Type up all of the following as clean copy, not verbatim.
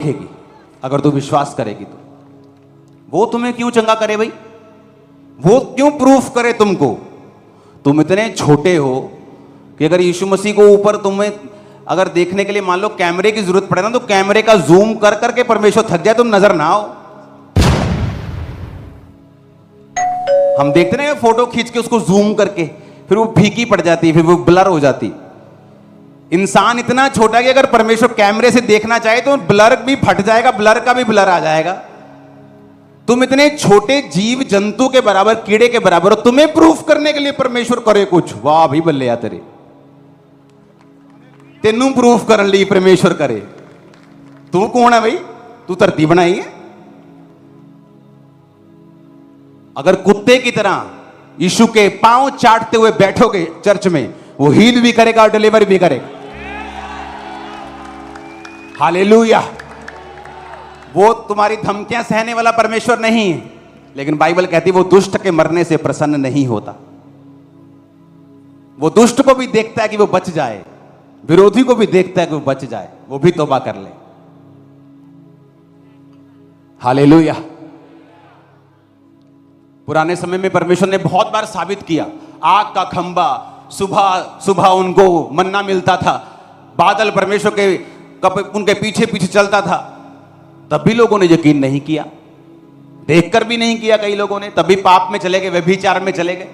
देखेगी अगर तू विश्वास करेगी तो। वो तुम्हें क्यों चंगा करे भाई? वो क्यों प्रूफ करे तुमको? तुम इतने छोटे हो कि अगर यीशु मसीह को ऊपर तुम्हें अगर देखने के लिए मान लो कैमरे की जरूरत पड़े ना, तो कैमरे का जूम कर करके परमेश्वर थक जाए, तुम नजर ना आओ। हम देखते ना फोटो खींच के उसको जूम करके, फिर वो फीकी पड़ जाती, फिर वो ब्लर हो जाती। इंसान इतना छोटा है कि अगर परमेश्वर कैमरे से देखना चाहे तो ब्लर भी फट जाएगा, ब्लर का भी ब्लर आ जाएगा। तुम इतने छोटे जीव जंतु के बराबर, कीड़े के बराबर हो, तुम्हें प्रूफ करने के लिए परमेश्वर करे कुछ। वाह भी बल्ले या तेरे, तेनू प्रूफ करने लिए परमेश्वर करे। तू कौन है भाई? तू धरती बनाई है। अगर कुत्ते की तरह यीशु के पांव चाटते हुए बैठोगे चर्च में, वो हील भी करेगा और डिलीवर भी करेगा। हालेलुया। वो तुम्हारी धमकियां सहने वाला परमेश्वर नहीं है, लेकिन बाइबल कहती है वो दुष्ट के मरने से प्रसन्न नहीं होता। वो दुष्ट को भी देखता है कि वो बच जाए, विरोधी को भी देखता है कि वो बच जाए, वो भी तौबा कर ले। हालेलुया। पुराने समय में परमेश्वर ने बहुत बार साबित किया। आग का खंबा, सुबह सुबह उनको मन्ना मिलता था, बादल परमेश्वर के उनके पीछे पीछे चलता था। तब भी लोगों ने यकीन नहीं किया, देखकर भी नहीं किया कई लोगों ने, तभी पाप में चले गए, व्यभिचार में चले गए।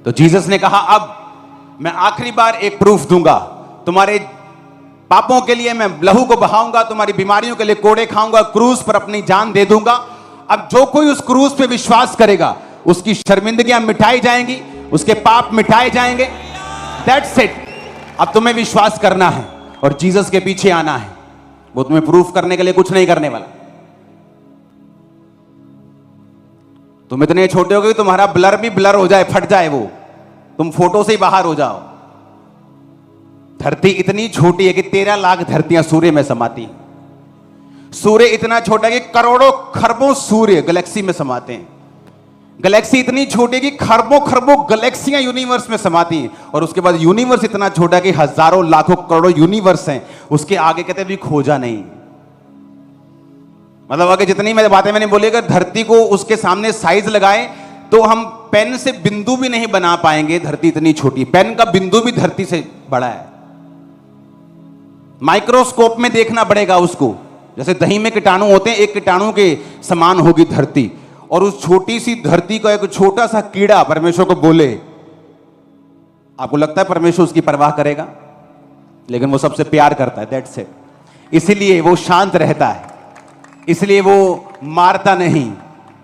तो जीसस ने कहा अब मैं आखिरी बार एक प्रूफ दूंगा, तुम्हारे पापों के लिए मैं लहू को बहाऊंगा, तुम्हारी बीमारियों के लिए कोड़े खाऊंगा, क्रूस पर अपनी जान दे दूंगा। अब जो कोई उस क्रूस पे विश्वास करेगा उसकी शर्मिंदगियां मिटाई जाएंगी, उसके पाप मिटाए जाएंगे। That's it. अब तुम्हें विश्वास करना है और जीसस के पीछे आना है। वो तुम्हें प्रूफ करने के लिए कुछ नहीं करने वाला। तुम इतने छोटे हो गए तुम्हारा ब्लर भी ब्लर हो जाए, फट जाए, वो तुम फोटो से ही बाहर हो जाओ। धरती इतनी छोटी है कि 13 लाख धरतियां सूर्य में समाती हैं। सूर्य इतना छोटा है कि करोड़ों खरबों सूर्य गैलेक्सी में समाते हैं। गैलेक्सी इतनी छोटी है कि खरबों खरबों गैलेक्सियां यूनिवर्स में समाती हैं। और उसके बाद यूनिवर्स इतना छोटा है कि हजारों लाखों करोड़ों यूनिवर्स हैं, उसके आगे कहते भी खोजा नहीं। मतलब आगे जितनी बातें मैंने बोली, अगर धरती को उसके सामने साइज लगाए तो हम पेन से बिंदु भी नहीं बना पाएंगे। धरती इतनी छोटी, पेन का बिंदु भी धरती से बड़ा है। माइक्रोस्कोप में देखना पड़ेगा उसको, जैसे दही में कीटाणु होते हैं, एक कीटाणु के समान होगी धरती। और उस छोटी सी धरती का एक छोटा सा कीड़ा परमेश्वर को बोले, आपको लगता है परमेश्वर उसकी परवाह करेगा? लेकिन वो सबसे प्यार करता है। That's it. इसलिए वो शांत रहता है, इसलिए वो मारता नहीं,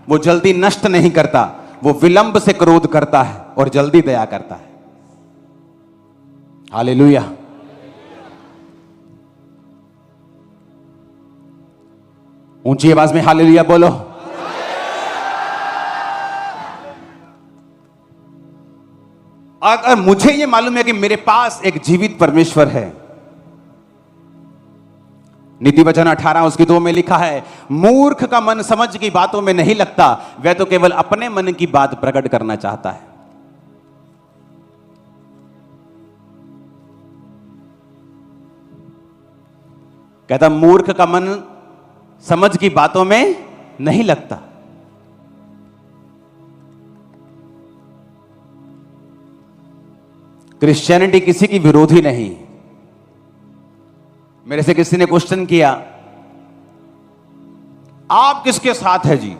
वो जल्दी नष्ट नहीं करता, वो विलंब से क्रोध करता है और जल्दी दया करता है। हालेलुया। ऊंची आवाज में हालेलुया बोलो। अगर मुझे यह मालूम है कि मेरे पास एक जीवित परमेश्वर है, नीति वचन 18 उसकी 2 में लिखा है, मूर्ख का मन समझ की बातों में नहीं लगता, वह तो केवल अपने मन की बात प्रकट करना चाहता है। कहता मूर्ख का मन समझ की बातों में नहीं लगता। क्रिश्चियनिटी किसी की विरोधी नहीं। मेरे से किसी ने क्वेश्चन किया, आप किसके साथ है जी?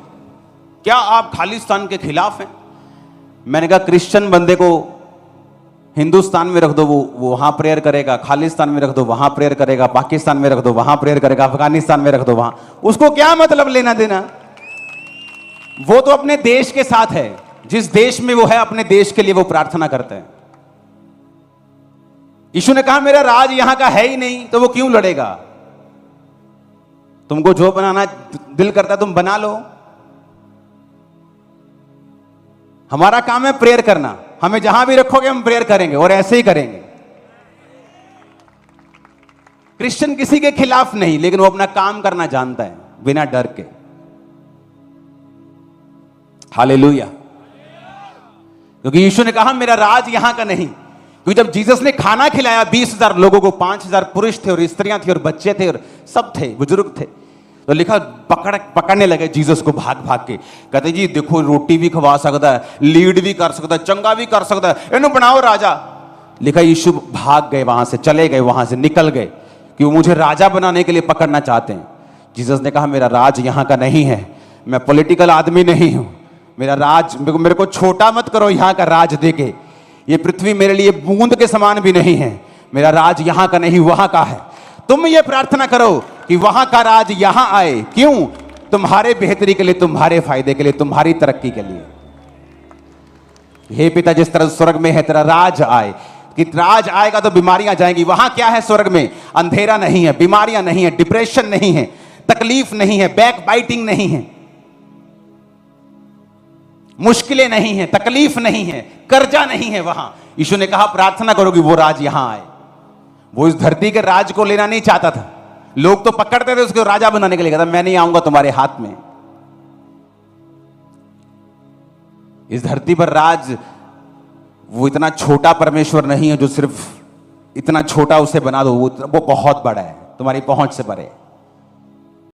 क्या आप खालिस्तान के खिलाफ हैं? मैंने कहा क्रिश्चियन बंदे को हिंदुस्तान में रख दो, वो वहां प्रेयर करेगा, खालिस्तान में रख दो वहां प्रेयर करेगा, पाकिस्तान में रख दो वहां प्रेयर करेगा, अफगानिस्तान में रख दो वहां, उसको क्या मतलब लेना देना? वो तो अपने देश के साथ है। जिस देश में वो है अपने देश के लिए वो प्रार्थना करते हैं। यीशु ने कहा मेरा राज यहां का है ही नहीं, तो वो क्यों लड़ेगा? तुमको जो बनाना दिल करता है तुम बना लो। हमारा काम है प्रेयर करना। हमें जहां भी रखोगे हम प्रेयर करेंगे और ऐसे ही करेंगे। क्रिश्चियन किसी के खिलाफ नहीं, लेकिन वो अपना काम करना जानता है बिना डर के। हालेलुया। क्योंकि यीशु ने कहा मेरा राज यहां का नहीं, क्योंकि जब जीसस ने खाना खिलाया 20,000 लोगों को, 5,000 पुरुष थे और स्त्रियां थी और बच्चे थे और सब थे, बुजुर्ग थे, तो लिखा पकड़ने लगे जीसस को भाग भाग के। कहते जी देखो रोटी भी खवा सकता है, लीड भी कर सकता है, चंगा भी कर सकता है, इन्हों बनाओ राजा। लिखा यीशु भाग गए वहां से, चले गए वहां से, निकल गए कि वो मुझे राजा बनाने के लिए पकड़ना चाहते हैं। जीसस ने कहा मेरा राज यहां का नहीं है, मैं पॉलिटिकल आदमी नहीं हूं, मेरा राज, मेरे को छोटा मत करो यहां का राज देके, ये पृथ्वी मेरे लिए बूंद के समान भी नहीं है, मेरा राज यहां का नहीं वहां का है। तुम ये प्रार्थना करो कि वहां का राज यहां आए। क्यों? तुम्हारे बेहतरी के लिए, तुम्हारे फायदे के लिए, तुम्हारी तरक्की के लिए। हे पिता जिस तरह स्वर्ग में है तेरा राज आए, कि राज आएगा तो बीमारियां जाएंगी। वहां क्या है स्वर्ग में? अंधेरा नहीं है, बीमारियां नहीं है, डिप्रेशन नहीं है, तकलीफ नहीं है, बैक बाइटिंग नहीं है, मुश्किलें नहीं है, तकलीफ नहीं है, कर्जा नहीं है वहां। यीशु ने कहा प्रार्थना करो कि वो राज यहां आए। वो इस धरती के राज को लेना नहीं चाहता था, लोग तो पकड़ते थे उसको राजा बनाने के लिए, कहता मैं नहीं आऊंगा तुम्हारे हाथ में। इस धरती पर राज वो इतना छोटा परमेश्वर नहीं है जो सिर्फ इतना छोटा उसे बना दो, वो बहुत बड़ा है, तुम्हारी पहुंच से परे है।